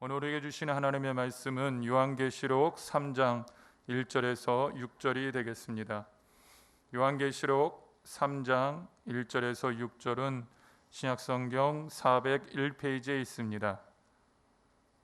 오늘 우리에게 주신 하나님의 말씀은 요한계시록 3장 1절에서 6절이 되겠습니다. 요한계시록 3장 1절에서 6절은 신약성경 401페이지에 있습니다.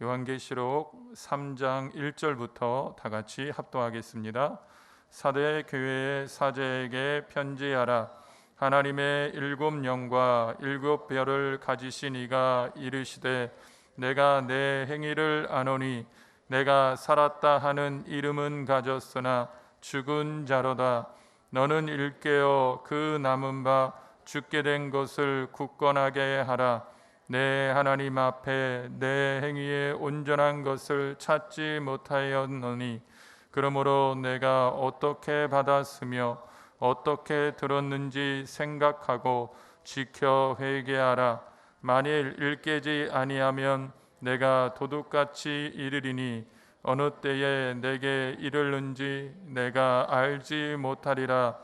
요한계시록 3장 1절부터 다 같이 합독하겠습니다. 사대 교회의 사제에게 편지하라. 하나님의 일곱 영과 일곱 별을 가지신 이가 이르시되 내가 내 행위를 아노니 내가 살았다 하는 이름은 가졌으나 죽은 자로다. 너는 일깨어 그 남은 바 죽게 된 것을 굳건하게 하라. 내 하나님 앞에 내 행위에 온전한 것을 찾지 못하였노니 그러므로 내가 어떻게 받았으며 어떻게 들었는지 생각하고 지켜 회개하라. 만일 일깨지 아니하면 내가 도둑같이 이르리니 어느 때에 내게 이르는지 내가 알지 못하리라.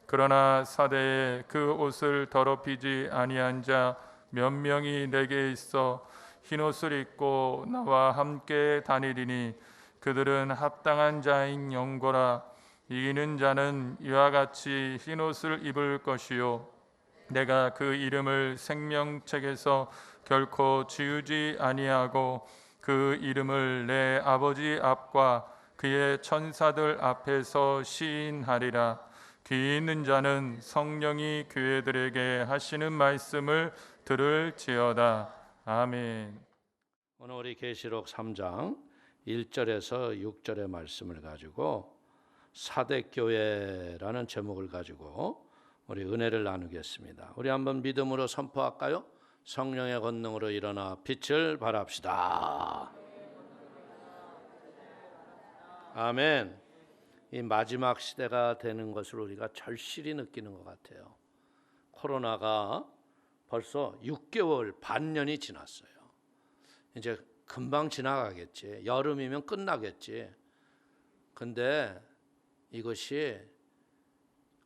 그러나 사대에 그 옷을 더럽히지 아니한 자 몇 명이 내게 있어 흰옷을 입고 나와 함께 다니리니 그들은 합당한 자인 영고라. 이기는 자는 이와 같이 흰옷을 입을 것이요 내가 그 이름을 생명책에서 결코 지우지 아니하고 그 이름을 내 아버지 앞과 그의 천사들 앞에서 시인하리라. 귀 있는 자는 성령이 교회들에게 하시는 말씀을 들을지어다. 아멘. 오늘 우리 계시록 3장 1절에서 6절의 말씀을 가지고 사대교회라는 제목을 가지고 우리 은혜를 나누겠습니다. 우리 한번 믿음으로 선포할까요? 성령의 권능으로 일어나 빛을 발합시다. 아멘. 이 마지막 시대가 되는 것을 우리가 절실히 느끼는 것 같아요. 코로나가 벌써 6개월 반년이 지났어요. 이제 금방 지나가겠지. 여름이면 끝나겠지. 근데 이것이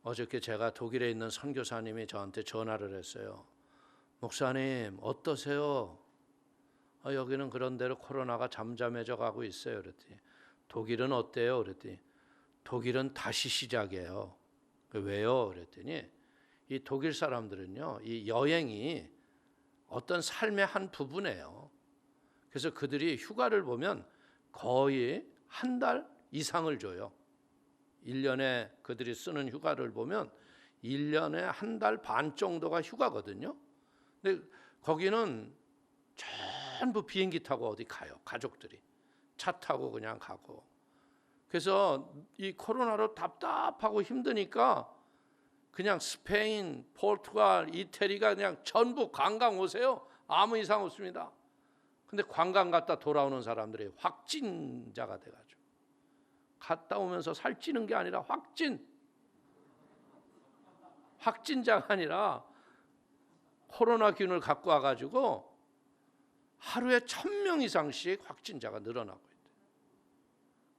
어저께 제가 독일에 있는 선교사님이 저한테 전화를 했어요. 목사님 어떠세요? 여기는 그런대로 코로나가 잠잠해져 가고 있어요. 그랬더니 독일은 어때요? 그랬더니 독일은 다시 시작이에요. 왜요? 그랬더니 이 독일 사람들은요, 이 여행이 어떤 삶의 한 부분이에요. 그래서 그들이 휴가를 보면 거의 한 달 이상을 줘요. 1년에 그들이 쓰는 휴가를 보면 1년에 한 달 반 정도가 휴가거든요. 근데 거기는 전부 비행기 타고 어디 가요. 가족들이 차 타고 그냥 가고. 그래서 이 코로나로 답답하고 힘드니까 그냥 스페인, 포르투갈, 이태리가 그냥 전부 관광 오세요. 아무 이상 없습니다. 근데 관광 갔다 돌아오는 사람들이 확진자가 돼가지고 갔다 오면서 살찌는 게 아니라 확진자가 아니라 코로나균을 갖고 와가지고 하루에 1,000명 이상씩 확진자가 늘어나고 있대요.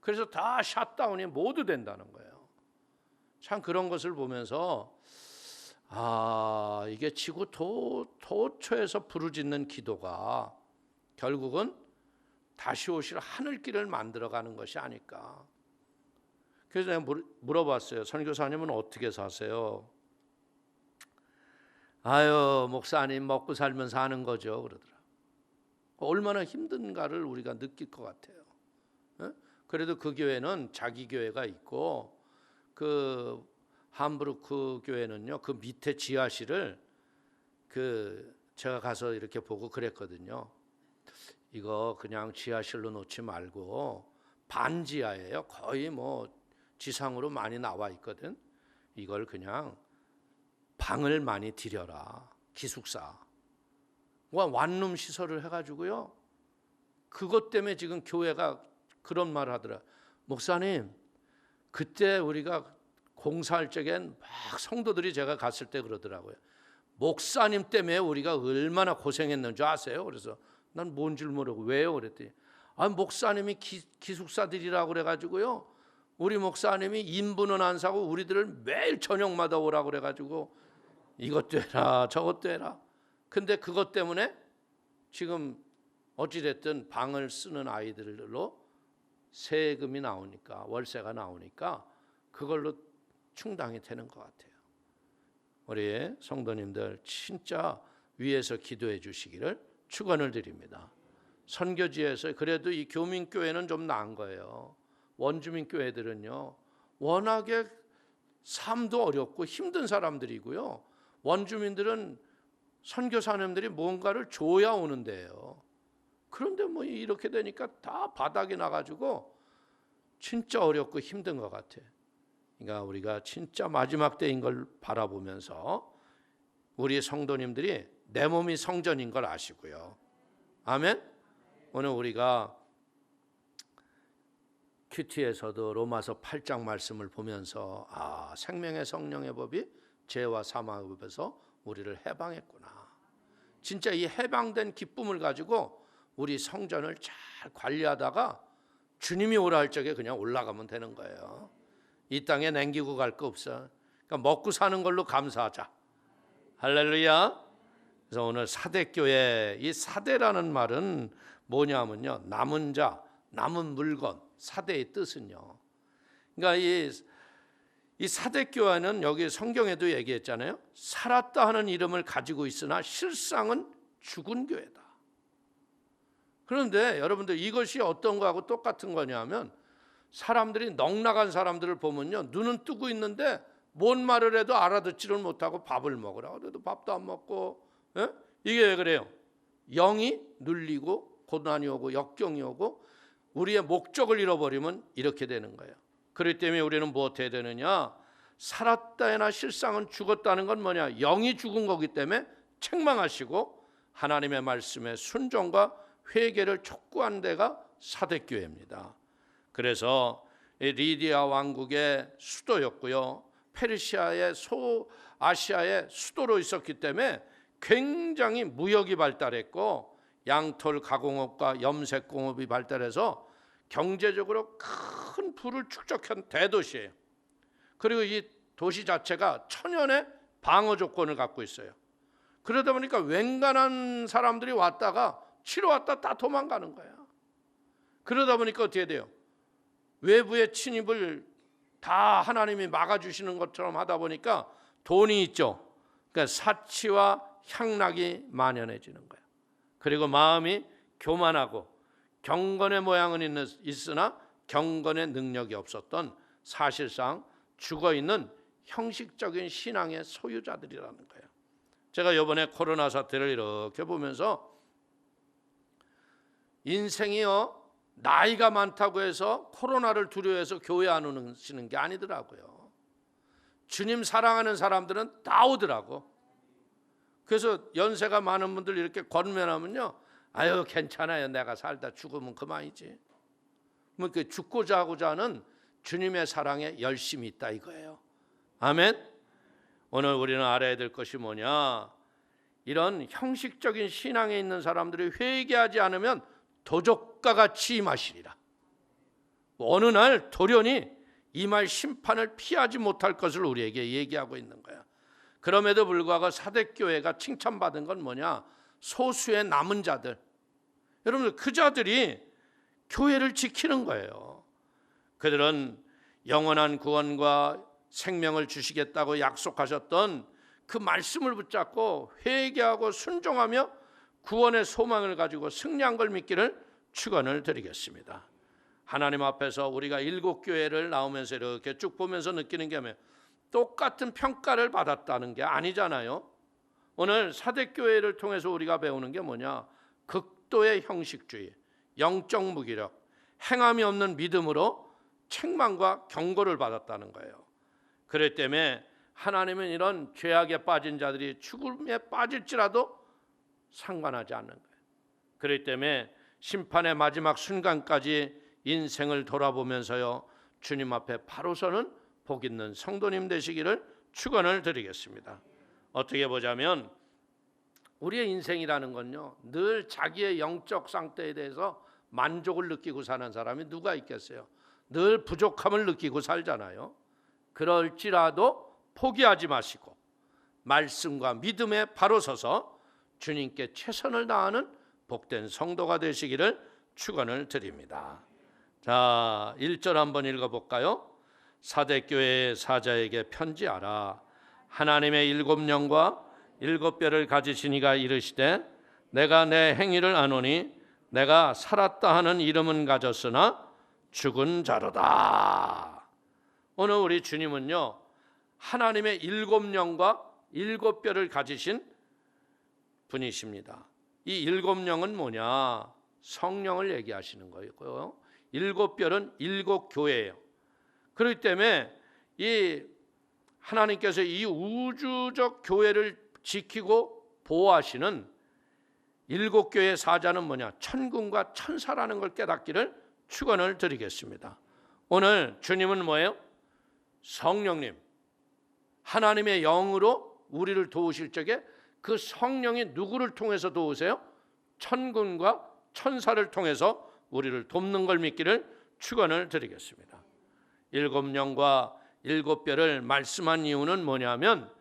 그래서 다 샷다운이 모두 된다는 거예요. 참 그런 것을 보면서 이게 지구 도처에서 부르짖는 기도가 결국은 다시 오실 하늘길을 만들어가는 것이 아닐까. 그래서 내가 물어봤어요. 선교사님은 어떻게 사세요? 목사님 먹고 살면 사는 거죠. 그러더라. 얼마나 힘든가를 우리가 느낄 것 같아요. 그래도 그 교회는 자기 교회가 있고 그 함부르크 교회는요, 그 밑에 지하실을 제가 가서 이렇게 보고 그랬거든요. 이거 그냥 지하실로 놓지 말고 반지하예요. 거의 뭐 지상으로 많이 나와 있거든. 이걸 그냥 방을 많이 들여라. 기숙사. 원룸 시설을 해가지고요. 그것 때문에 지금 교회가 그런 말을 하더라. 목사님, 그때 우리가 공사할 적엔 막 성도들이 제가 갔을 때 그러더라고요. 목사님 때문에 우리가 얼마나 고생했는지 아세요? 그래서 난 뭔 줄 모르고 왜요? 그랬더니 목사님이 기숙사들이라고 그래가지고요. 우리 목사님이 인부는 안 사고 우리들을 매일 저녁마다 오라고 그래가지고 이것도 해라 저것도 해라. 근데 그것 때문에 지금 어찌됐든 방을 쓰는 아이들로 세금이 나오니까, 월세가 나오니까 그걸로 충당이 되는 것 같아요. 우리 성도님들 진짜 위에서 기도해 주시기를 축원을 드립니다. 선교지에서 그래도 이 교민교회는 좀 나은 거예요. 원주민교회들은요 워낙에 삶도 어렵고 힘든 사람들이고요, 원주민들은 선교사님들이 뭔가를 줘야 오는데요. 그런데 뭐 이렇게 되니까 다 바닥에 나가지고 진짜 어렵고 힘든 것 같아. 그러니까 우리가 진짜 마지막 때인 걸 바라보면서 우리 성도님들이 내 몸이 성전인 걸 아시고요. 아멘. 오늘 우리가 큐티에서도 로마서 8장 말씀을 보면서 생명의 성령의 법이 죄와 사망의 법에서 우리를 해방했구나. 진짜 이 해방된 기쁨을 가지고 우리 성전을 잘 관리하다가 주님이 오라 할 적에 그냥 올라가면 되는 거예요. 이 땅에 남기고 갈 거 없어. 그러니까 먹고 사는 걸로 감사하자. 할렐루야. 그래서 오늘 사대교회, 이 사대라는 말은 뭐냐면요, 남은 자, 남은 물건, 사대의 뜻은요. 그러니까 이 사대교회는 여기 성경에도 얘기했잖아요. 살았다 하는 이름을 가지고 있으나 실상은 죽은 교회다. 그런데 여러분들 이것이 어떤 거하고 똑같은 거냐면, 사람들이 넉나간 사람들을 보면요, 눈은 뜨고 있는데 뭔 말을 해도 알아듣지를 못하고 밥을 먹으라 그래도 밥도 안 먹고, 이게 왜 그래요? 영이 눌리고 고난이 오고 역경이 오고 우리의 목적을 잃어버리면 이렇게 되는 거예요. 그렇기 때문에 우리는 무엇 해야 되느냐? 살았다나 실상은 죽었다는 건 뭐냐? 영이 죽은 거기 때문에 책망하시고 하나님의 말씀에 순종과 회개를 촉구한 데가 사대교회입니다. 그래서 리디아 왕국의 수도였고요, 페르시아의 소아시아의 수도로 있었기 때문에 굉장히 무역이 발달했고 양털 가공업과 염색공업이 발달해서 경제적으로 큰 부를 축적한 대도시예요. 그리고 이 도시 자체가 천연의 방어 조건을 갖고 있어요. 그러다 보니까 웬간한 사람들이 왔다가 치러 왔다 다 도망가는 거야. 그러다 보니까 어떻게 돼요? 외부의 침입을 다 하나님이 막아주시는 것처럼 하다 보니까 돈이 있죠. 그러니까 사치와 향락이 만연해지는 거예요. 그리고 마음이 교만하고 경건의 모양은 있으나 경건의 능력이 없었던, 사실상 죽어있는 형식적인 신앙의 소유자들이라는 거예요. 제가 이번에 코로나 사태를 이렇게 보면서 인생이요, 나이가 많다고 해서 코로나를 두려워해서 교회 안 오시는 게 아니더라고요. 주님 사랑하는 사람들은 다 오더라고. 그래서 연세가 많은 분들 이렇게 권면하면요, 아유 괜찮아요, 내가 살다 죽으면 그만이지. 뭐 그 죽고자 하고자 하는 주님의 사랑에 열심이 있다 이거예요. 아멘. 오늘 우리는 알아야 될 것이 뭐냐? 이런 형식적인 신앙에 있는 사람들이 회개하지 않으면 도적과 같이 임하시리라. 어느 날 돌연히 임할 심판을 피하지 못할 것을 우리에게 얘기하고 있는 거야. 그럼에도 불구하고 사대교회가 칭찬받은 건 뭐냐? 소수의 남은 자들. 여러분들 그 자들이 교회를 지키는 거예요. 그들은 영원한 구원과 생명을 주시겠다고 약속하셨던 그 말씀을 붙잡고 회개하고 순종하며 구원의 소망을 가지고 승리한 걸 믿기를 축원을 드리겠습니다. 하나님 앞에서 우리가 일곱 교회를 나오면서 이렇게 쭉 보면서 느끼는 게 뭐예요? 똑같은 평가를 받았다는 게 아니잖아요. 오늘 사대교회를 통해서 우리가 배우는 게 뭐냐? 극도의 형식주의, 영적 무기력, 행함이 없는 믿음으로 책망과 경고를 받았다는 거예요. 그렇기 때문에 하나님은 이런 죄악에 빠진 자들이 죽음에 빠질지라도 상관하지 않는 거예요. 그렇기 때문에 심판의 마지막 순간까지 인생을 돌아보면서요, 주님 앞에 바로 서는 복 있는 성도님 되시기를 축원을 드리겠습니다. 어떻게 보자면 우리의 인생이라는 건요, 늘 자기의 영적 상태에 대해서 만족을 느끼고 사는 사람이 누가 있겠어요? 늘 부족함을 느끼고 살잖아요. 그럴지라도 포기하지 마시고 말씀과 믿음에 바로 서서 주님께 최선을 다하는 복된 성도가 되시기를 축원을 드립니다. 자, 1절 한번 읽어볼까요? 사대교회의 사자에게 편지하라. 하나님의 7영과 7뼈를 가지신 이가 이르시되 내가 내 행위를 아노니 내가 살았다 하는 이름은 가졌으나 죽은 자로다. 오늘 우리 주님은요, 하나님의 7영과 7뼈를 가지신 분이십니다. 이 7영은 뭐냐? 성령을 얘기하시는 거고요. 7뼈는 7교회예요. 그렇기 때문에 이 하나님께서 이 우주적 교회를 지키고 보호하시는 7교회의 사자는 뭐냐? 천군과 천사라는 걸 깨닫기를 축원을 드리겠습니다. 오늘 주님은 뭐예요? 성령님, 하나님의 영으로 우리를 도우실 적에 그 성령이 누구를 통해서 도우세요? 천군과 천사를 통해서 우리를 돕는 걸 믿기를 축원을 드리겠습니다. 7영과 7뼈를 말씀한 이유는 뭐냐면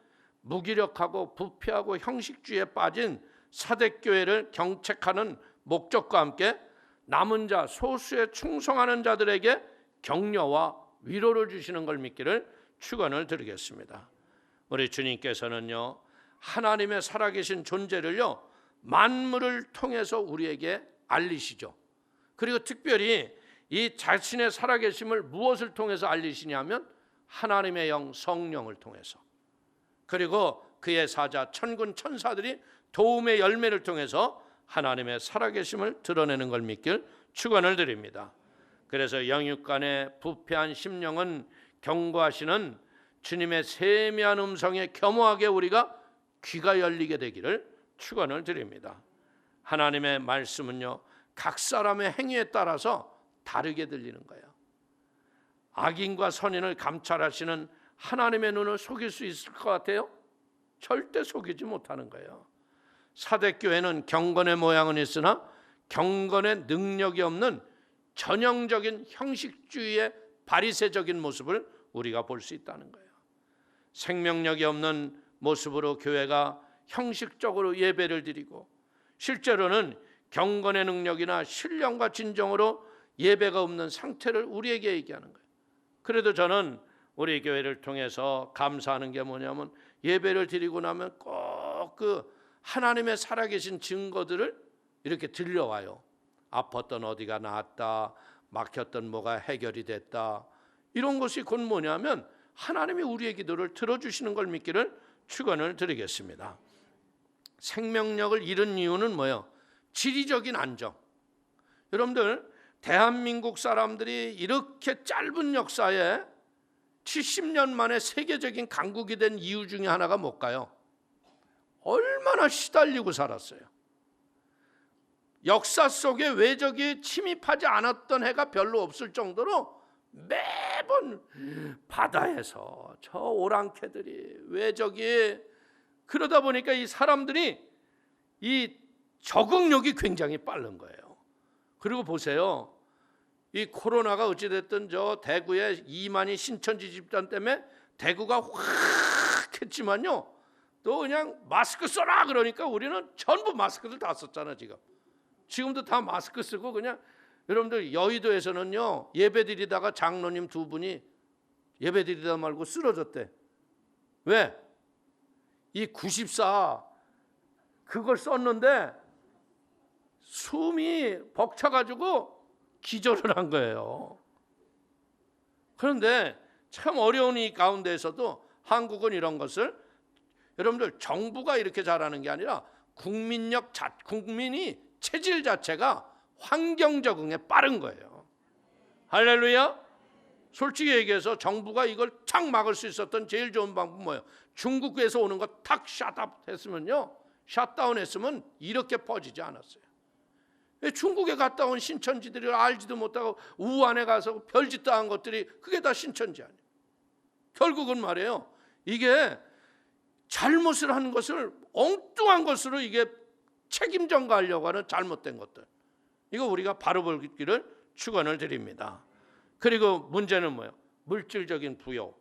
무기력하고 부패하고 형식주의에 빠진 사대교회를 경책하는 목적과 함께 남은 자, 소수에 충성하는 자들에게 격려와 위로를 주시는 걸 믿기를 축원을 드리겠습니다. 우리 주님께서는요, 하나님의 살아계신 존재를요, 만물을 통해서 우리에게 알리시죠. 그리고 특별히 이 자신의 살아계심을 무엇을 통해서 알리시냐면 하나님의 영 성령을 통해서, 그리고 그의 사자 천군 천사들이 도움의 열매를 통해서 하나님의 살아계심을 드러내는 걸 믿길 축원을 드립니다. 그래서 영육간의 부패한 심령은 경고하시는 주님의 세미한 음성에 겸허하게 우리가 귀가 열리게 되기를 축원을 드립니다. 하나님의 말씀은요, 각 사람의 행위에 따라서 다르게 들리는 거예요. 악인과 선인을 감찰하시는 하나님의 눈을 속일 수 있을 것 같아요? 절대 속이지 못하는 거예요. 사대교회는 경건의 모양은 있으나 경건의 능력이 없는 전형적인 형식주의의 바리새적인 모습을 우리가 볼 수 있다는 거예요. 생명력이 없는 모습으로 교회가 형식적으로 예배를 드리고 실제로는 경건의 능력이나 신령과 진정으로 예배가 없는 상태를 우리에게 얘기하는 거예요. 그래도 저는 우리 교회를 통해서 감사하는 게 뭐냐면 예배를 드리고 나면 꼭 그 하나님의 살아계신 증거들을 이렇게 들려와요. 아팠던 어디가 나았다, 막혔던 뭐가 해결이 됐다. 이런 것이 곧 뭐냐면 하나님이 우리의 기도를 들어주시는 걸 믿기를 축원을 드리겠습니다. 생명력을 잃은 이유는 뭐예요? 지리적인 안정. 여러분들, 대한민국 사람들이 이렇게 짧은 역사에 70년 만에 세계적인 강국이 된 이유 중에 하나가 뭘까요? 얼마나 시달리고 살았어요. 역사 속에 외적이 침입하지 않았던 해가 별로 없을 정도로 매번 바다에서 저 오랑캐들이 외적이, 그러다 보니까 이 사람들이 이 적응력이 굉장히 빠른 거예요. 그리고 보세요, 이 코로나가 어찌됐든 저 대구의 이만희 신천지 집단 때문에 대구가 확 했지만요, 또 그냥 마스크 써라 그러니까 우리는 전부 마스크를 다 썼잖아. 지금도 다 마스크 쓰고 그냥. 여러분들, 여의도에서는요, 예배드리다가 장로님 2분이 예배드리다 말고 쓰러졌대. 왜? 이 94 그걸 썼는데 숨이 벅차가지고 기절을 한 거예요. 그런데 참 어려운 이 가운데에서도 한국은 이런 것을, 여러분들, 정부가 이렇게 잘하는 게 아니라 국민이 체질 자체가 환경 적응에 빠른 거예요. 할렐루야. 솔직히 얘기해서 정부가 이걸 착 막을 수 있었던 제일 좋은 방법은 뭐예요? 중국에서 오는 거 탁 샷업 했으면요, 샷다운 했으면 이렇게 퍼지지 않았어요. 중국에 갔다 온 신천지들이 알지도 못하고 우한에 가서 별짓도 한 것들이 그게 다 신천지 아니에요. 결국은 말이에요, 이게 잘못을 하는 것을 엉뚱한 것으로 이게 책임 전가하려고 하는 잘못된 것들, 이거 우리가 바로 볼기를 축원을 드립니다. 그리고 문제는 뭐예요? 물질적인 부요,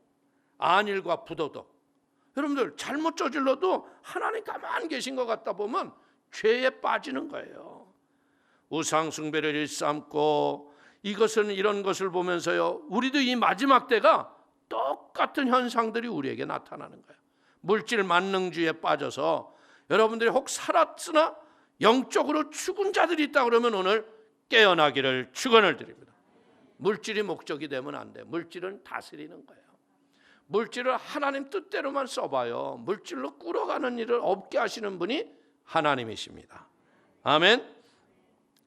안일과 부도덕. 여러분들, 잘못 저질러도 하나님 가만히 계신 것 같다 보면 죄에 빠지는 거예요. 우상 숭배를 일삼고 이것은 이런 것을 보면서요, 우리도 이 마지막 때가 똑같은 현상들이 우리에게 나타나는 거예요. 물질 만능주의에 빠져서 여러분들이 혹 살았으나 영적으로 죽은 자들이 있다 그러면 오늘 깨어나기를 축원을 드립니다. 물질이 목적이 되면 안 돼. 물질은 다스리는 거예요. 물질을 하나님 뜻대로만 써봐요. 물질로 꿇어가는 일을 없게 하시는 분이 하나님이십니다. 아멘.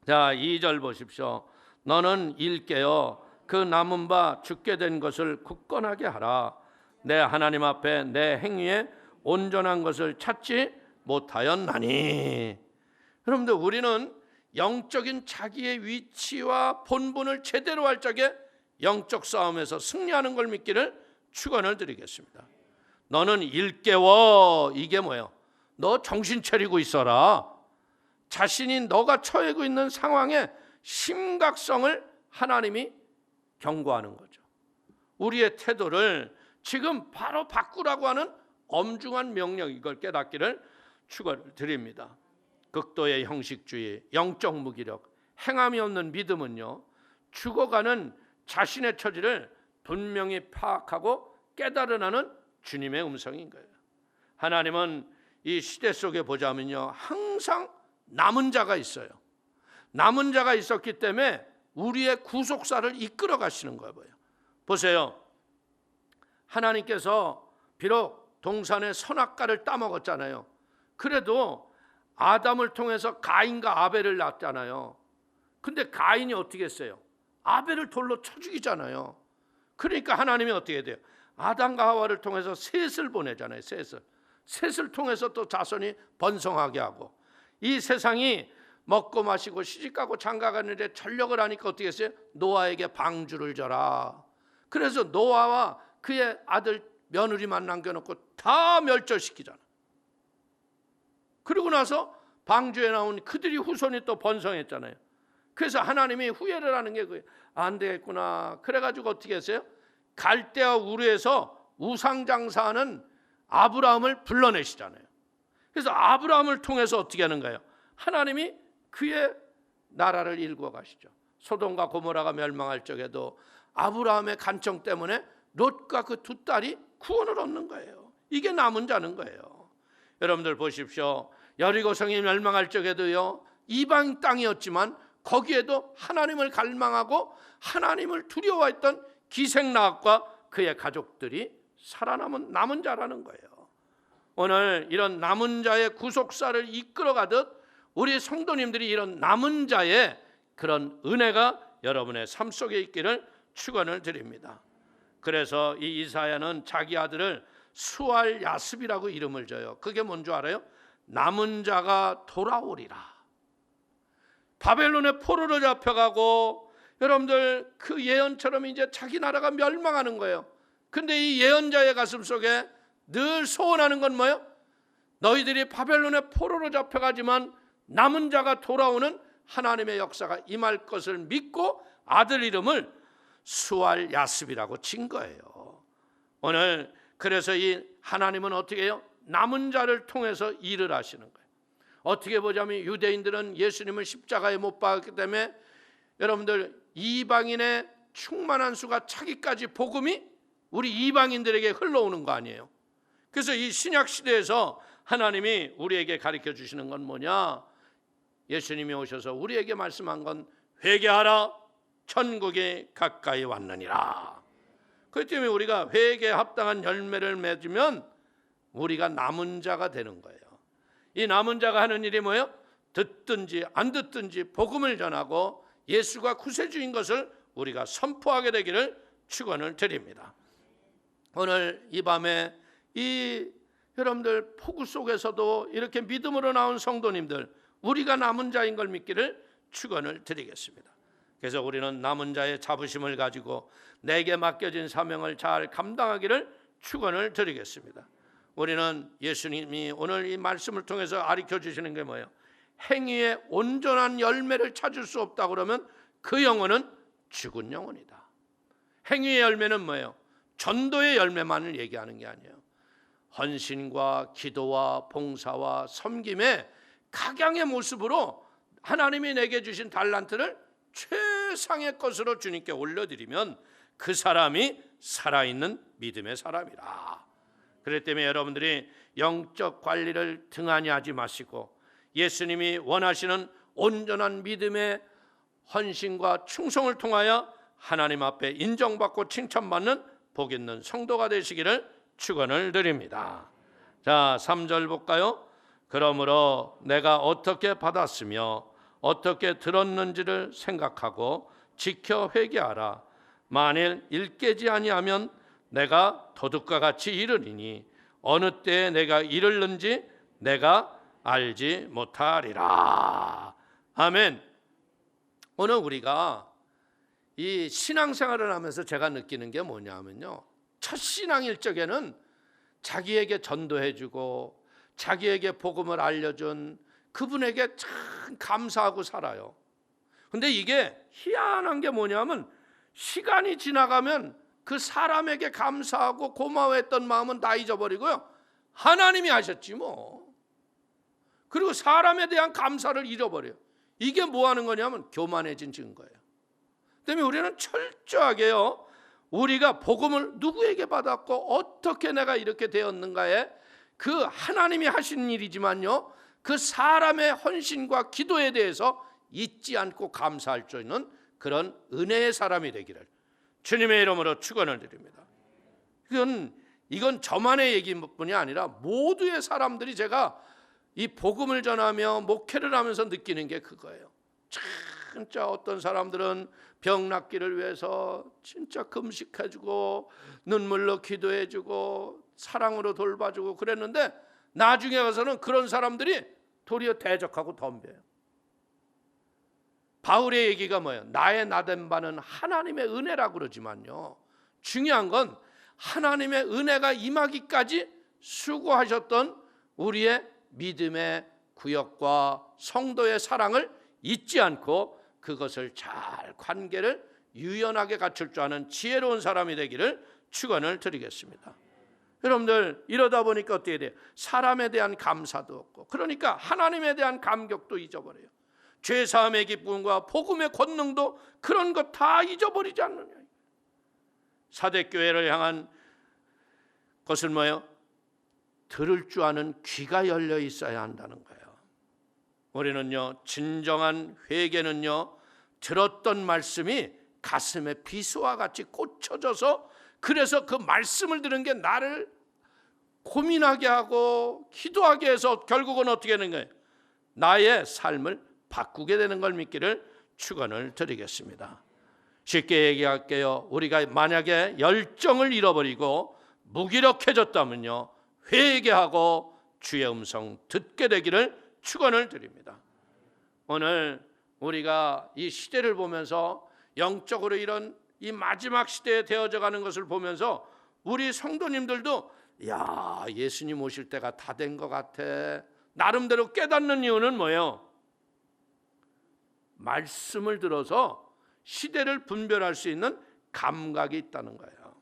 자, 2절 보십시오. 너는 일깨어 그 남은 바 죽게 된 것을 굳건하게 하라. 내 하나님 앞에 내 행위에 온전한 것을 찾지 못하였나니. 여러분들, 우리는 영적인 자기의 위치와 본분을 제대로 할 적에 영적 싸움에서 승리하는 걸 믿기를 축원을 드리겠습니다. 너는 일깨워. 이게 뭐예요? 너 정신 차리고 있어라. 자신이 너가 처해고 있는 상황의 심각성을 하나님이 경고하는 거죠. 우리의 태도를 지금 바로 바꾸라고 하는 엄중한 명령, 이걸 깨닫기를 축원을 드립니다. 극도의 형식주의, 영적 무기력, 행함이 없는 믿음은요, 죽어가는 자신의 처지를 분명히 파악하고 깨달으라는 주님의 음성인 거예요. 하나님은 이 시대 속에 보자면요, 항상 남은 자가 있어요. 남은 자가 있었기 때문에 우리의 구속사를 이끌어 가시는 거예요. 보세요. 하나님께서 비록 동산의 선악과를 따먹었잖아요. 그래도 아담을 통해서 가인과 아벨을 낳았잖아요. 근데 가인이 어떻게 했어요? 아벨을 돌로 쳐 죽이잖아요. 그러니까 하나님이 어떻게 돼요? 아담과 하와를 통해서 셋을 보내잖아요. 셋을 통해서 또 자손이 번성하게 하고, 이 세상이 먹고 마시고 시집가고 장가가는 데 전력을 하니까 어떻게 했어요? 노아에게 방주를 져라. 그래서 노아와 그의 아들 며느리만 남겨놓고 다 멸절시키잖아. 그리고 나서 방주에 나온 그들이 후손이 또 번성했잖아요. 그래서 하나님이 후회를 하는 게 그게 안 되겠구나. 그래가지고 어떻게 했어요? 갈대아 우르에서 우상장사하는 아브라함을 불러내시잖아요. 그래서 아브라함을 통해서 어떻게 하는 거예요? 하나님이 그의 나라를 일구어 가시죠. 소돔과 고모라가 멸망할 적에도 아브라함의 간청 때문에 롯과 그 두 딸이 구원을 얻는 거예요. 이게 남은 자는 거예요. 여러분들 보십시오. 여리고성이 멸망할 적에도요, 이방 땅이었지만 거기에도 하나님을 갈망하고 하나님을 두려워했던 기생나학과 그의 가족들이 살아남은 남은 자라는 거예요. 오늘 이런 남은 자의 구속사를 이끌어가듯 우리 성도님들이 이런 남은 자의 그런 은혜가 여러분의 삶 속에 있기를 축원을 드립니다. 그래서 이 이사야는 자기 아들을 수알 야습이라고 이름을 줘요. 그게 뭔 줄 알아요? 남은 자가 돌아오리라. 바벨론의 포로로 잡혀가고 여러분들 그 예언처럼 이제 자기 나라가 멸망하는 거예요. 근데 이 예언자의 가슴 속에 늘 소원하는 건 뭐예요? 너희들이 바벨론의 포로로 잡혀가지만 남은 자가 돌아오는 하나님의 역사가 임할 것을 믿고 아들 이름을 수알 야습이라고 진 거예요. 오늘 그래서 이 하나님은 어떻게 해요? 남은 자를 통해서 일을 하시는 거예요. 어떻게 보자면 유대인들은 예수님을 십자가에 못 박았기 때문에 여러분들 이방인의 충만한 수가 차기까지 복음이 우리 이방인들에게 흘러오는 거 아니에요. 그래서 이 신약 시대에서 하나님이 우리에게 가르쳐 주시는 건 뭐냐? 예수님이 오셔서 우리에게 말씀한 건 회개하라, 천국이 가까이 왔느니라. 그렇기 때문에 우리가 회개에 합당한 열매를 맺으면 우리가 남은 자가 되는 거예요. 이 남은 자가 하는 일이 뭐예요? 듣든지 안 듣든지 복음을 전하고 예수가 구세주인 것을 우리가 선포하게 되기를 축원을 드립니다. 오늘 이 밤에 이 여러분들 폭우 속에서도 이렇게 믿음으로 나온 성도님들, 우리가 남은 자인 걸 믿기를 축원을 드리겠습니다. 그래서 우리는 남은 자의 자부심을 가지고 내게 맡겨진 사명을 잘 감당하기를 축원을 드리겠습니다. 우리는 예수님이 오늘 이 말씀을 통해서 가르쳐 주시는 게 뭐예요? 행위의 온전한 열매를 찾을 수 없다 그러면 그 영혼은 죽은 영혼이다. 행위의 열매는 뭐예요? 전도의 열매만을 얘기하는 게 아니에요. 헌신과 기도와 봉사와 섬김의 각양의 모습으로 하나님이 내게 주신 달란트를 최상의 것으로 주님께 올려드리면 그 사람이 살아있는 믿음의 사람이라. 그렇기 때문에 여러분들이 영적 관리를 등한히 하지 마시고 예수님이 원하시는 온전한 믿음의 헌신과 충성을 통하여 하나님 앞에 인정받고 칭찬받는 복 있는 성도가 되시기를 축원을 드립니다. 자, 3절 볼까요? 그러므로 내가 어떻게 받았으며 어떻게 들었는지를 생각하고 지켜 회개하라. 만일 일깨지 아니하면 내가 도둑과 같이 이르리니 어느 때에 내가 이르는지 내가 알지 못하리라. 아멘. 오늘 우리가 이 신앙생활을 하면서 제가 느끼는 게 뭐냐면요, 첫 신앙일 적에는 자기에게 전도해주고 자기에게 복음을 알려준 그분에게 참 감사하고 살아요. 근데 이게 희한한 게 뭐냐면 시간이 지나가면 그 사람에게 감사하고 고마워했던 마음은 다 잊어버리고요, 하나님이 하셨지 뭐. 그리고 사람에 대한 감사를 잃어버려요. 이게 뭐 하는 거냐면 교만해진 증거예요. 때문에 우리는 철저하게요, 우리가 복음을 누구에게 받았고 어떻게 내가 이렇게 되었는가에 그 하나님이 하신 일이지만요, 그 사람의 헌신과 기도에 대해서 잊지 않고 감사할 수 있는 그런 은혜의 사람이 되기를 주님의 이름으로 축원을 드립니다. 이건 저만의 얘기뿐이 아니라 모두의 사람들이 제가 이 복음을 전하며 목회를 하면서 느끼는 게 그거예요. 진짜 어떤 사람들은 병 낫기를 위해서 진짜 금식해주고 눈물로 기도해주고 사랑으로 돌봐주고 그랬는데 나중에 가서는 그런 사람들이 도리어 대적하고 덤벼요. 바울의 얘기가 뭐예요? 나의 나된 바는 하나님의 은혜라고 그러지만요, 중요한 건 하나님의 은혜가 임하기까지 수고하셨던 우리의 믿음의 구역과 성도의 사랑을 잊지 않고 그것을 잘 관계를 유연하게 갖출 줄 아는 지혜로운 사람이 되기를 축원을 드리겠습니다. 여러분들 이러다 보니까 어떻게 돼요? 사람에 대한 감사도 없고, 그러니까 하나님에 대한 감격도 잊어버려요. 죄사함의 기쁨과 복음의 권능도 그런 것 다 잊어버리지 않느냐. 사대교회를 향한 것은 뭐예요? 들을 줄 아는 귀가 열려 있어야 한다는 거예요. 우리는요, 진정한 회개는요, 들었던 말씀이 가슴에 비수와 같이 꽂혀져서, 그래서 그 말씀을 들은 게 나를 고민하게 하고 기도하게 해서 결국은 어떻게 되는 거예요? 나의 삶을 바꾸게 되는 걸 믿기를 축원을 드리겠습니다. 쉽게 얘기할게요. 우리가 만약에 열정을 잃어버리고 무기력해졌다면요, 회개하고 주의 음성 듣게 되기를 축원을 드립니다. 오늘 우리가 이 시대를 보면서 영적으로 이런 이 마지막 시대에 되어져 가는 것을 보면서 우리 성도님들도 야, 예수님 오실 때가 다 된 것 같아. 나름대로 깨닫는 이유는 뭐예요? 말씀을 들어서 시대를 분별할 수 있는 감각이 있다는 거예요.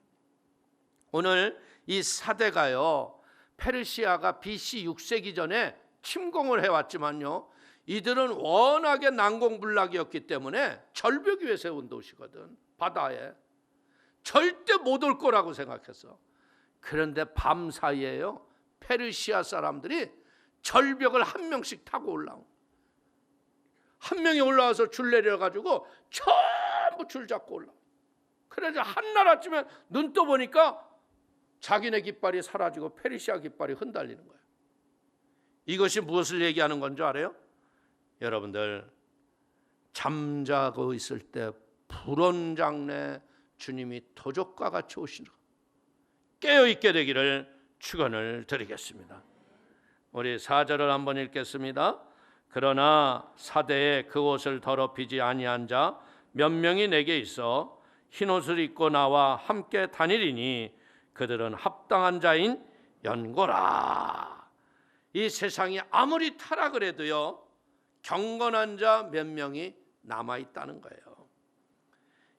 오늘 이 사대가요, 페르시아가 BC 6세기 전에 침공을 해왔지만요, 이들은 워낙에 난공불락이었기 때문에 절벽 위에 세운 도시거든. 바다에 절대 못 올 거라고 생각했어. 그런데 밤 사이에요, 페르시아 사람들이 절벽을 한 명씩 타고 올라온, 한 명이 올라와서 줄 내려가지고 전부 줄 잡고 올라. 그래서 한나라쯤에 눈 떠보니까 자기네 깃발이 사라지고 페르시아 깃발이 흔들리는 거예요. 이것이 무엇을 얘기하는 건 줄 알아요? 여러분들, 잠자고 있을 때 불원장래 주님이 도적과 같이 오시는, 깨어있게 되기를 축원을 드리겠습니다. 우리 4절을 한번 읽겠습니다. 그러나 사대에 그 옷을 더럽히지 아니한 자 몇 명이 내게 있어 흰옷을 입고 나와 함께 다니리니 그들은 합당한 자인 연고라. 이 세상이 아무리 타락을 해도요, 경건한 자 몇 명이 남아있다는 거예요.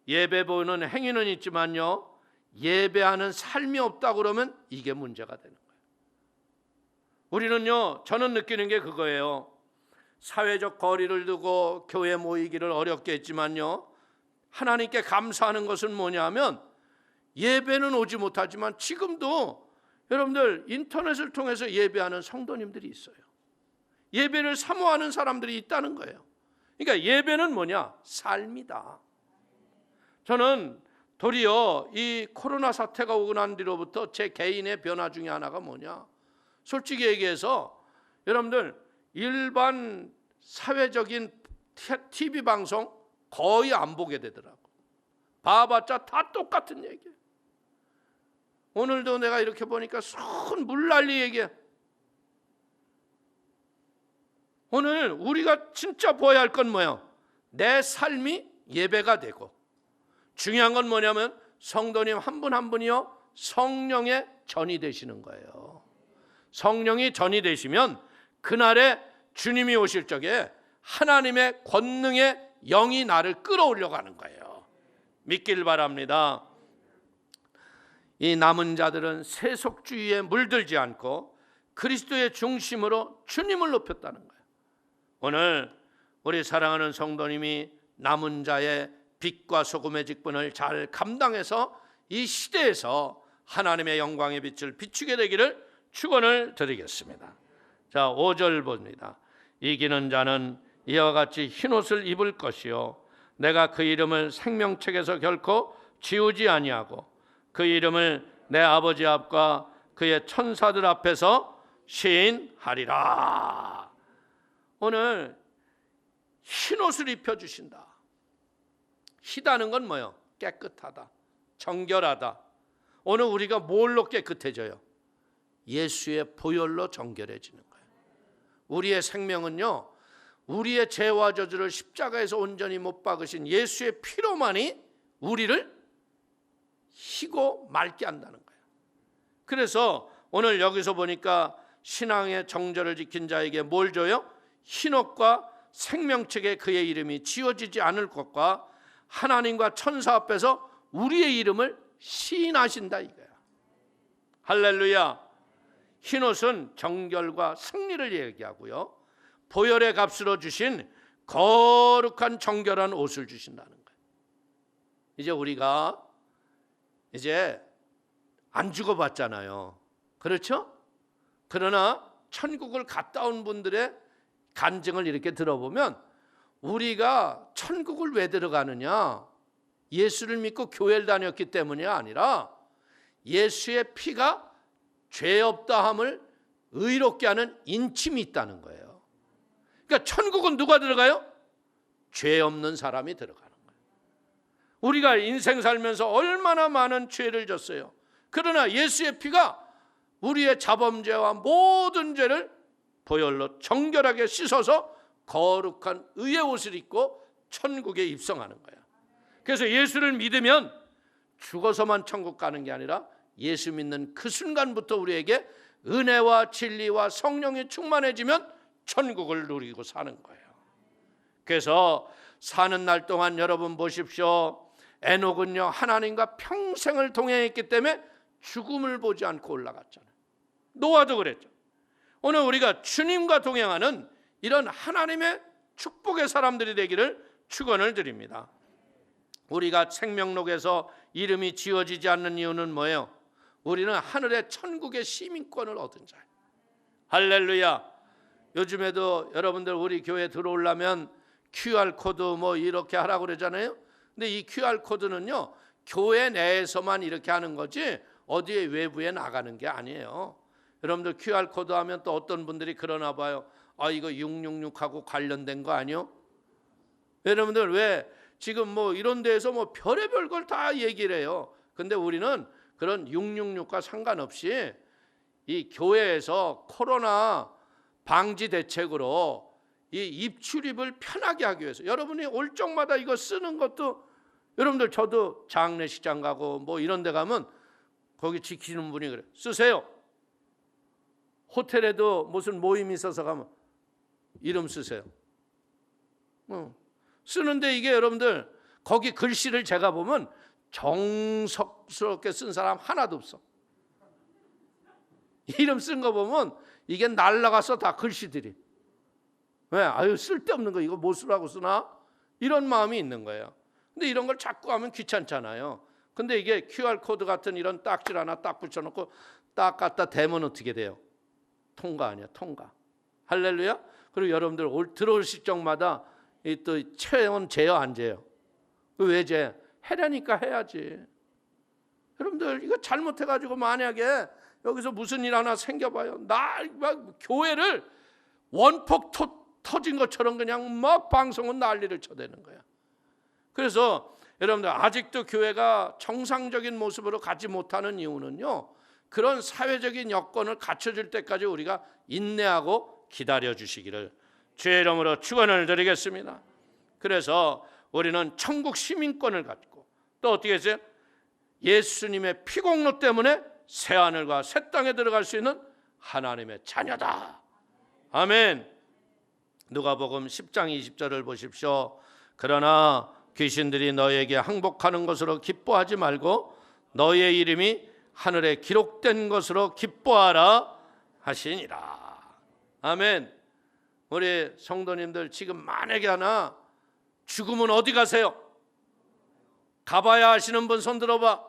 예배 보는 행위는 있지만요, 예배하는 삶이 없다 그러면 이게 문제가 되는 거예요. 우리는요, 저는 느끼는 게 그거예요. 사회적 거리를 두고 교회 모이기를 어렵게 했지만요, 하나님께 감사하는 것은 뭐냐면 예배는 오지 못하지만 지금도 여러분들 인터넷을 통해서 예배하는 성도님들이 있어요. 예배를 사모하는 사람들이 있다는 거예요. 그러니까 예배는 뭐냐? 삶이다. 저는 도리어 이 코로나 사태가 오고 난 뒤로부터 제 개인의 변화 중에 하나가 뭐냐? 솔직히 얘기해서 여러분들 일반 사회적인 TV 방송 거의 안 보게 되더라고. 봐봤자 다 똑같은 얘기야. 오늘도 내가 이렇게 보니까 손 물난리 얘기야. 오늘 우리가 진짜 보아야 할 건 뭐예요? 내 삶이 예배가 되고, 중요한 건 뭐냐면 성도님 한 분 한 분이요 성령의 전이 되시는 거예요. 성령이 전이 되시면 그날에 주님이 오실 적에 하나님의 권능의 영이 나를 끌어올려 가는 거예요. 믿길 바랍니다. 이 남은 자들은 세속주의에 물들지 않고 그리스도의 중심으로 주님을 높였다는 거예요. 오늘 우리 사랑하는 성도님이 남은 자의 빛과 소금의 직분을 잘 감당해서 이 시대에서 하나님의 영광의 빛을 비추게 되기를 축원을 드리겠습니다. 자, 5절 봅니다. 이기는 자는 이와 같이 흰옷을 입을 것이요 내가 그 이름을 생명책에서 결코 지우지 아니하고 그 이름을 내 아버지 앞과 그의 천사들 앞에서 시인하리라. 오늘 흰옷을 입혀주신다. 희다는 건 뭐예요? 깨끗하다, 정결하다. 오늘 우리가 뭘로 깨끗해져요? 예수의 보혈로 정결해지는 거예요. 우리의 생명은요, 우리의 죄와 저주를 십자가에서 온전히 못 박으신 예수의 피로만이 우리를 희고 맑게 한다는 거예요. 그래서 오늘 여기서 보니까 신앙의 정절을 지킨 자에게 뭘 줘요? 흰옷과 생명책에 그의 이름이 지워지지 않을 것과 하나님과 천사 앞에서 우리의 이름을 시인하신다 이거야. 할렐루야. 흰옷은 정결과 승리를 얘기하고요, 보혈의 값으로 주신 거룩한 정결한 옷을 주신다는 거예요. 이제 우리가 이제 안 죽어봤잖아요. 그렇죠? 그러나 천국을 갔다 온 분들의 간증을 이렇게 들어보면 우리가 천국을 왜 들어가느냐? 예수를 믿고 교회를 다녔기 때문이 아니라 예수의 피가 죄 없다함을 의롭게 하는 인침이 있다는 거예요. 그러니까 천국은 누가 들어가요? 죄 없는 사람이 들어가는 거예요. 우리가 인생 살면서 얼마나 많은 죄를 졌어요. 그러나 예수의 피가 우리의 자범죄와 모든 죄를 보혈로 정결하게 씻어서 거룩한 의의 옷을 입고 천국에 입성하는 거예요. 그래서 예수를 믿으면 죽어서만 천국 가는 게 아니라 예수 믿는 그 순간부터 우리에게 은혜와 진리와 성령이 충만해지면 천국을 누리고 사는 거예요. 그래서 사는 날 동안 여러분 보십시오. 에녹은요, 하나님과 평생을 동행했기 때문에 죽음을 보지 않고 올라갔잖아요. 노아도 그랬죠. 오늘 우리가 주님과 동행하는 이런 하나님의 축복의 사람들이 되기를 축원을 드립니다. 우리가 생명록에서 이름이 지워지지 않는 이유는 뭐예요? 우리는 하늘의 천국의 시민권을 얻은 자예요. 할렐루야. 요즘에도 여러분들 우리 교회 들어오려면 QR코드 뭐 이렇게 하라고 그러잖아요. 근데 이 QR코드는요, 교회 내에서만 이렇게 하는 거지 어디에 외부에 나가는 게 아니에요. 여러분들 QR코드 하면 또 어떤 분들이 그러나 봐요. 아, 이거 666하고 관련된 거 아니요? 여러분들 왜 지금 뭐 이런 데에서 뭐 별의별 걸 다 얘기를 해요. 근데 우리는 그런 666과 상관없이 이 교회에서 코로나 방지 대책으로 이 입출입을 편하게 하기 위해서 여러분이 올 적마다 이거 쓰는 것도, 여러분들 저도 장례식장 가고 뭐 이런 데 가면 거기 지키는 분이 그래, 쓰세요. 호텔에도 무슨 모임이 있어서 가면 이름 쓰세요. 쓰는데 이게 여러분들 거기 글씨를 제가 보면 정석스럽게 쓴 사람 하나도 없어. 이름 쓴 거 보면 이게 날라가서 다 글씨들이. 왜? 아유, 쓸데없는 거 이거 뭐 쓰라고 쓰나? 이런 마음이 있는 거예요. 근데 이런 걸 자꾸 하면 귀찮잖아요. 근데 이게 QR코드 같은 이런 딱지를 하나 딱 붙여놓고 딱 갖다 대면 어떻게 돼요? 통과 아니야, 통과. 할렐루야. 그리고 여러분들 들어오실 적마다 또 체온 재요, 안 재요? 왜 재? 해라니까 해야지. 여러분들 이거 잘못해가지고 만약에 여기서 무슨 일 하나 생겨봐요. 막 교회를 원폭 터진 것처럼 그냥 막 방송은 난리를 쳐대는 거야. 그래서 여러분들 아직도 교회가 정상적인 모습으로 가지 못하는 이유는요, 그런 사회적인 여건을 갖춰줄 때까지 우리가 인내하고 기다려 주시기를 주의 이름으로 축원을 드리겠습니다. 그래서 우리는 천국 시민권을 갖고 또 어떻게 했어요? 예수님의 피공로 때문에 새 하늘과 새 땅에 들어갈 수 있는 하나님의 자녀다. 아멘. 누가복음 10장 20절을 보십시오. 그러나 귀신들이 너에게 항복하는 것으로 기뻐하지 말고 너의 이름이 하늘에 기록된 것으로 기뻐하라 하시니라. 아멘. 우리 성도님들 지금 만약에 하나 죽으면 어디 가세요? 가봐야 하시는 분 손 들어봐.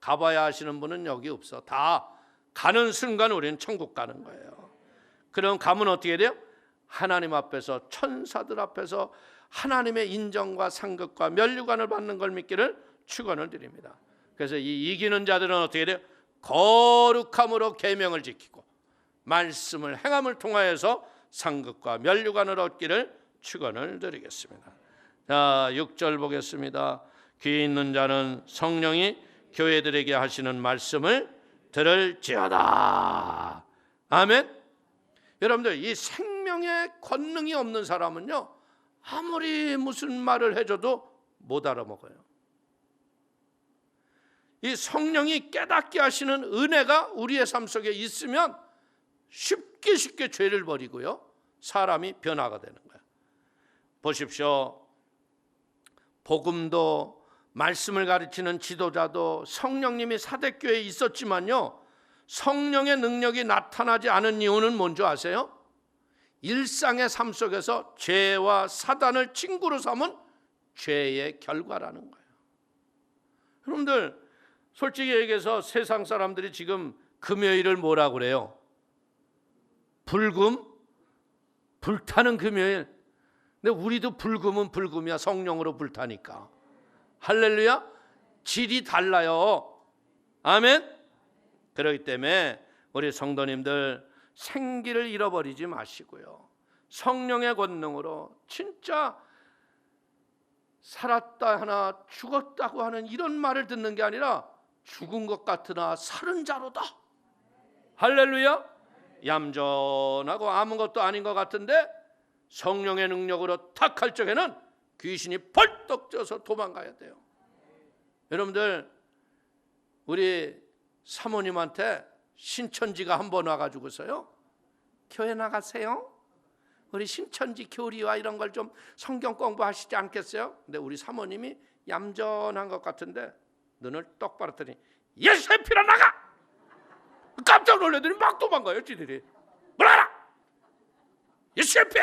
가봐야 하시는 분은 여기 없어. 다 가는 순간 우리는 천국 가는 거예요. 그럼 가면 어떻게 돼요? 하나님 앞에서, 천사들 앞에서 하나님의 인정과 상급과 면류관을 받는 걸 믿기를 축원을 드립니다. 그래서 이 이기는 자들은 어떻게 돼요? 거룩함으로 계명을 지키고 말씀을 행함을 통하여서 상급과 면류관을 얻기를 축원을 드리겠습니다. 자, 6절 보겠습니다. 귀 있는 자는 성령이 교회들에게 하시는 말씀을 들을지어다. 아멘. 여러분들 이 생명의 권능이 없는 사람은요, 아무리 무슨 말을 해줘도 못 알아먹어요. 이 성령이 깨닫게 하시는 은혜가 우리의 삶 속에 있으면 쉽게 죄를 버리고요, 사람이 변화가 되는 거예요. 보십시오. 복음도 말씀을 가르치는 지도자도 성령님이 사대교회에 있었지만요, 성령의 능력이 나타나지 않은 이유는 뭔지 아세요? 일상의 삶 속에서 죄와 사단을 친구로 삼은 죄의 결과라는 거예요. 여러분들 솔직히 얘기해서 세상 사람들이 지금 금요일을 뭐라고 그래요? 불금? 불타는 금요일. 근데 우리도 불금은 불금이야. 성령으로 불타니까. 할렐루야. 질이 달라요. 아멘. 그렇기 때문에 우리 성도님들 생기를 잃어버리지 마시고요, 성령의 권능으로 진짜 살았다 하나 죽었다고 하는 이런 말을 듣는 게 아니라 죽은 것 같으나 살은 자로다. 할렐루야. 얌전하고 아무것도 아닌 것 같은데 성령의 능력으로 탁 할 적에는 귀신이 벌떡 쪄서 도망가야 돼요. 여러분들 우리 사모님한테 신천지가 한 번 와가지고서요, 교회 나가세요? 우리 신천지 교리와 이런 걸 좀 성경 공부하시지 않겠어요? 근데 우리 사모님이 얌전한 것 같은데 눈을 똑바로 뜨니 예수의 피로 나가! 깜짝 놀래더니 막 도망가요. 지들이 뭐라! 예수의 피!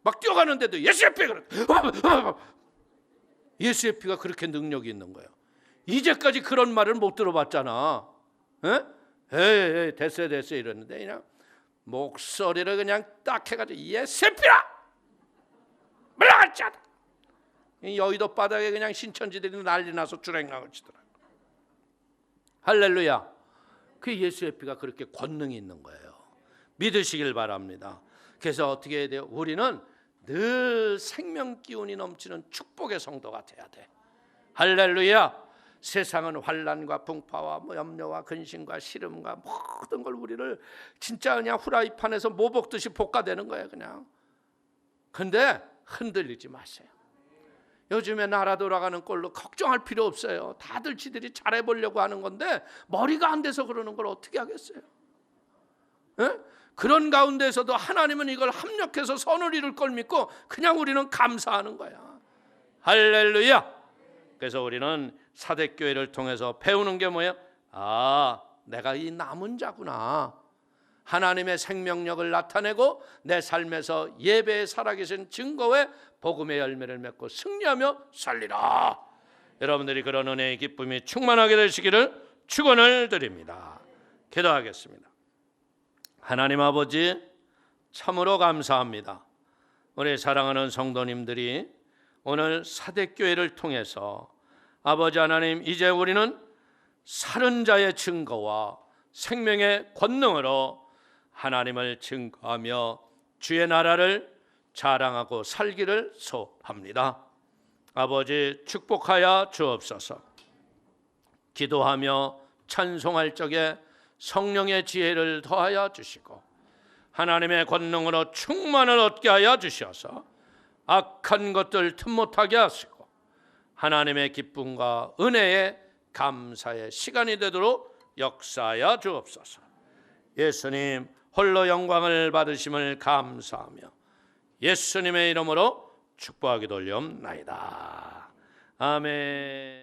막 뛰어가는데도 예수의 피! 예수의 피가 그렇게 능력이 있는 거예요. 이제까지 그런 말을 못 들어봤잖아. 에이 됐어요 이러는데 그냥 목소리를 그냥 딱 해가지고 예수의 피라! 물러가자! 여의도 바닥에 그냥 신천지들이 난리 나서 주랭랑을 치더라. 할렐루야. 그 예수의 피가 그렇게 권능이 있는 거예요. 믿으시길 바랍니다. 그래서 어떻게 해야 돼요? 우리는 늘 생명 기운이 넘치는 축복의 성도가 돼야 돼. 할렐루야. 세상은 환난과 풍파와 염려와 근심과 시름과 모든 걸 우리를 진짜 그냥 후라이팬에서 뭐 볶듯이 볶아대는 거예요 그냥. 근데 흔들리지 마세요. 요즘에 나라 돌아가는 꼴로 걱정할 필요 없어요. 다들 지들이 잘해보려고 하는 건데 머리가 안 돼서 그러는 걸 어떻게 하겠어요? 에? 그런 가운데서도 하나님은 이걸 합력해서 선을 이룰 걸 믿고 그냥 우리는 감사하는 거야. 할렐루야. 그래서 우리는 사대교회를 통해서 배우는 게 뭐예요? 아, 내가 이 남은 자구나. 하나님의 생명력을 나타내고 내 삶에서 예배의 살아계신 증거의 복음의 열매를 맺고 승리하며 살리라. 여러분들이 그런 은혜의 기쁨이 충만하게 되시기를 축원을 드립니다. 기도하겠습니다. 하나님 아버지, 참으로 감사합니다. 우리 사랑하는 성도님들이 오늘 사대교회를 통해서 아버지 하나님, 이제 우리는 살은 자의 증거와 생명의 권능으로 하나님을 증거하며 주의 나라를 자랑하고 살기를 소합니다. 아버지, 축복하여 주옵소서. 기도하며 찬송할 적에 성령의 지혜를 더하여 주시고 하나님의 권능으로 충만을 얻게 하여 주셔서 악한 것들 틈못하게 하시고 하나님의 기쁨과 은혜에 감사의 시간이 되도록 역사하여 주옵소서. 예수님 홀로 영광을 받으심을 감사하며 예수님의 이름으로 축복하기 돌리옵나이다. 아멘.